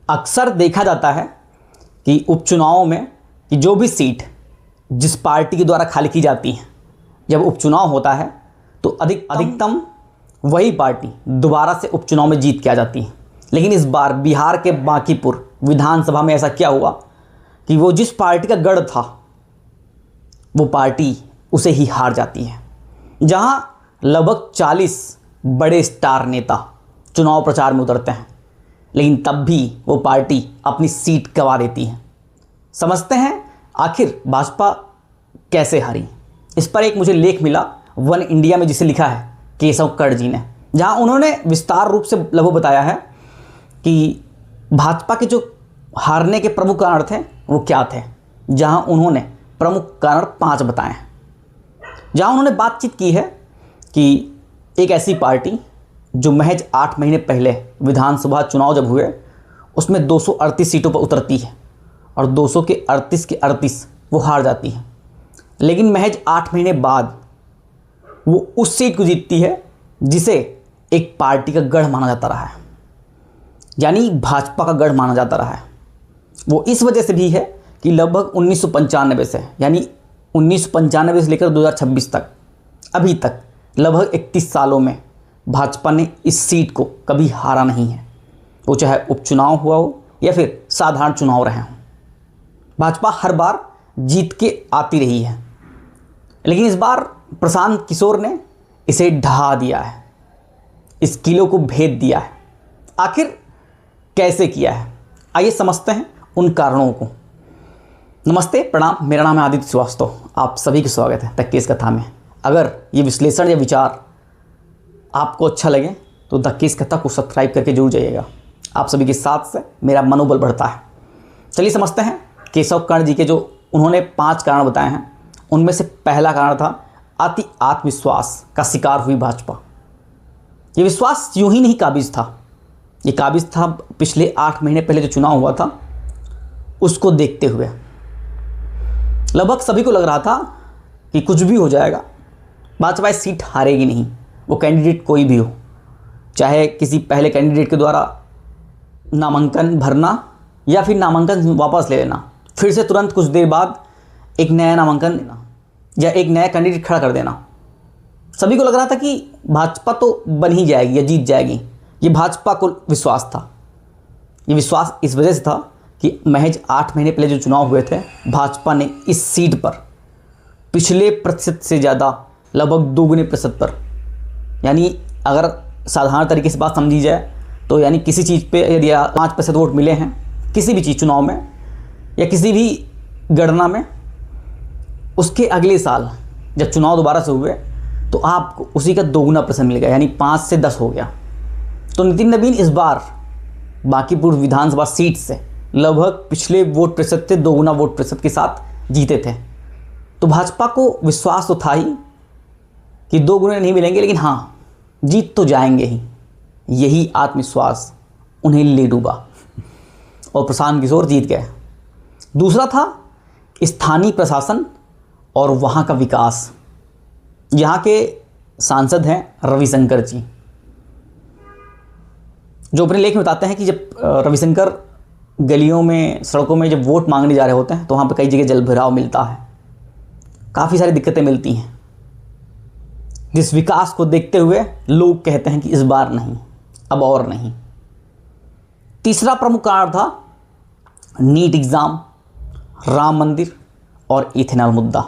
अक्सर देखा जाता है कि उपचुनावों में कि जो भी सीट जिस पार्टी के द्वारा खाली की जाती है, जब उपचुनाव होता है तो अधिकतम वही पार्टी दोबारा से उपचुनाव में जीत के आ जाती है। लेकिन इस बार बिहार के बांकीपुर विधानसभा में ऐसा क्या हुआ कि वो जिस पार्टी का गढ़ था वो पार्टी उसे ही हार जाती है। जहां लगभग 40 बड़े स्टार नेता चुनाव प्रचार में उतरते हैं, लेकिन तब भी वो पार्टी अपनी सीट गंवा देती है। समझते हैं आखिर भाजपा कैसे हारी। इस पर एक मुझे लेख मिला वन इंडिया में, जिसे लिखा है केशव कर्ण जी ने, जहां उन्होंने विस्तार रूप से लगभग बताया है कि भाजपा के जो हारने के प्रमुख कारण थे वो क्या थे। जहां उन्होंने प्रमुख कारण 5 बताए हैं। जहां उन्होंने बातचीत की है कि एक ऐसी पार्टी जो महज 8 महीने पहले विधानसभा चुनाव जब हुए उसमें 238 सीटों पर उतरती है और 200 के 38 वो हार जाती है, लेकिन महज 8 महीने बाद वो उस सीट को जीतती है जिसे एक पार्टी का गढ़ माना जाता रहा है, यानी भाजपा का गढ़ माना जाता रहा है। वो इस वजह से भी है कि लगभग 1995 से, यानी 1995 से लेकर 2026 तक, अभी तक लगभग 31 सालों में भाजपा ने इस सीट को कभी हारा नहीं है। वो चाहे उपचुनाव हुआ हो या फिर साधारण चुनाव रहे हों, भाजपा हर बार जीत के आती रही है। लेकिन इस बार प्रशांत किशोर ने इसे ढहा दिया है, इस किले को भेद दिया है। आखिर कैसे किया है, आइए समझते हैं उन कारणों को। नमस्ते, प्रणाम, मेरा नाम है आदित्य श्रीवास्तव। आप सभी का स्वागत है द केस कथा में। अगर ये विश्लेषण या विचार आपको अच्छा लगे तो द केस कथा को सब्सक्राइब करके जरूर जाइएगा। आप सभी के साथ से मेरा मनोबल बढ़ता है। चलिए समझते हैं केशव कर्ण जी के जो उन्होंने 5 कारण बताए हैं। उनमें से पहला कारण था अति आत्मविश्वास का शिकार हुई भाजपा। ये विश्वास यूं ही नहीं काबिज था, ये काबिज था पिछले 8 महीने पहले जो चुनाव हुआ था उसको देखते हुए। लगभग सभी को लग रहा था कि कुछ भी हो जाएगा, भाजपा इस सीट हारेगी नहीं, वो कैंडिडेट कोई भी हो, चाहे किसी पहले कैंडिडेट के द्वारा नामांकन भरना या फिर नामांकन वापस ले लेना, फिर से तुरंत कुछ देर बाद एक नया नामांकन देना या एक नया कैंडिडेट खड़ा कर देना। सभी को लग रहा था कि भाजपा तो बन ही जाएगी या जीत जाएगी। ये भाजपा को विश्वास था। ये विश्वास इस वजह से था कि महज 8 महीने पहले जो चुनाव हुए थे, भाजपा ने इस सीट पर पिछले प्रतिशत से ज़्यादा, लगभग दोगुने प्रतिशत पर, यानी अगर साधारण तरीके से बात समझी जाए तो यानी किसी चीज़ पे यदि 5% वोट मिले हैं किसी भी चीज़ चुनाव में या किसी भी गणना में, उसके अगले साल जब चुनाव दोबारा से हुए तो आपको उसी का दोगुना % मिल गया, यानी 5 से 10 हो गया। तो नितिन नवीन इस बार बांकीपुर विधानसभा सीट से लगभग पिछले वोट प्रतिशत से दोगुना वोट प्रतिशत के साथ जीते थे। तो भाजपा को विश्वास तो था ही कि 2 गुने नहीं मिलेंगे, लेकिन हाँ जीत तो जाएंगे ही। यही आत्मविश्वास उन्हें ले डूबा और प्रशांत किशोर जीत गए। दूसरा था स्थानीय प्रशासन और वहाँ का विकास। यहाँ के सांसद हैं रविशंकर जी, जो अपने लेख में बताते हैं कि जब रविशंकर गलियों में, सड़कों में जब वोट मांगने जा रहे होते हैं तो वहाँ पर कई जगह जल भराव मिलता है, काफ़ी सारी दिक्कतें मिलती हैं, जिस विकास को देखते हुए लोग कहते हैं कि इस बार नहीं, अब और नहीं। तीसरा प्रमुख कारण था नीट एग्ज़ाम, राम मंदिर और इथेनॉल मुद्दा।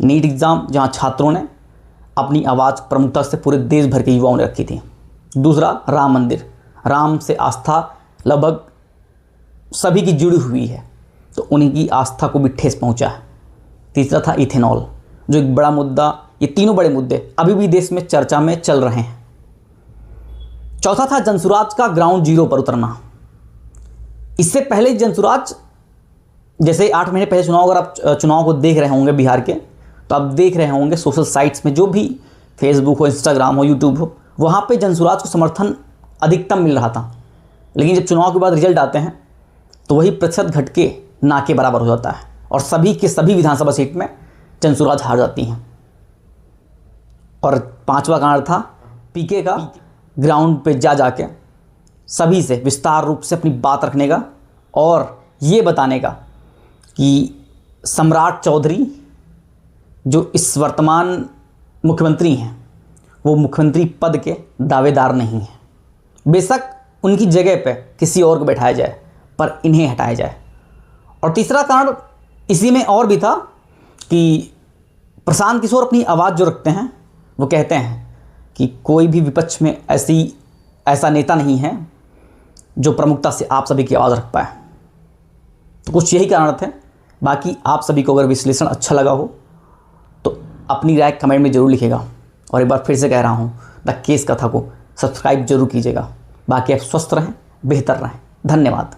नीट एग्ज़ाम जहां छात्रों ने अपनी आवाज़ प्रमुखता से पूरे देश भर के युवाओं ने रखी थी। दूसरा राम मंदिर, राम से आस्था लगभग सभी की जुड़ी हुई है, तो उनकी आस्था को भी ठेस पहुंचा है। तीसरा था इथेनॉल, जो एक बड़ा मुद्दा। ये तीनों बड़े मुद्दे अभी भी देश में चर्चा में चल रहे हैं। चौथा था जनसुराज का ग्राउंड जीरो पर उतरना। इससे पहले जनसुराज, जैसे 8 महीने पहले चुनाव, अगर आप चुनाव को देख रहे होंगे बिहार के, तो आप देख रहे होंगे सोशल साइट्स में, जो भी फेसबुक हो, इंस्टाग्राम हो, यूट्यूब हो, वहाँ पे जनसुराज को समर्थन अधिकतम मिल रहा था। लेकिन जब चुनाव के बाद रिजल्ट आते हैं तो वही प्रतिशत घट के ना के बराबर हो जाता है और सभी के सभी विधानसभा सीट में जनसुराज हार जाती हैं। और 5वां कारण था पीके का ग्राउंड पे जाके सभी से विस्तार रूप से अपनी बात रखने का और ये बताने का कि सम्राट चौधरी जो इस वर्तमान मुख्यमंत्री हैं वो मुख्यमंत्री पद के दावेदार नहीं हैं। बेशक उनकी जगह पे किसी और को बैठाया जाए पर इन्हें हटाया जाए। और तीसरा कारण इसी में और भी था कि प्रशांत किशोर अपनी आवाज़ जो रखते हैं वो कहते हैं कि कोई भी विपक्ष में ऐसा नेता नहीं है जो प्रमुखता से आप सभी की आवाज़ रख पाए। तो कुछ यही कारण थे। बाकी आप सभी को अगर विश्लेषण अच्छा लगा हो तो अपनी राय कमेंट में ज़रूर लिखिएगा। और एक बार फिर से कह रहा हूँ, द केस कथा को सब्सक्राइब जरूर कीजिएगा। बाकी आप स्वस्थ रहें, बेहतर रहें। धन्यवाद।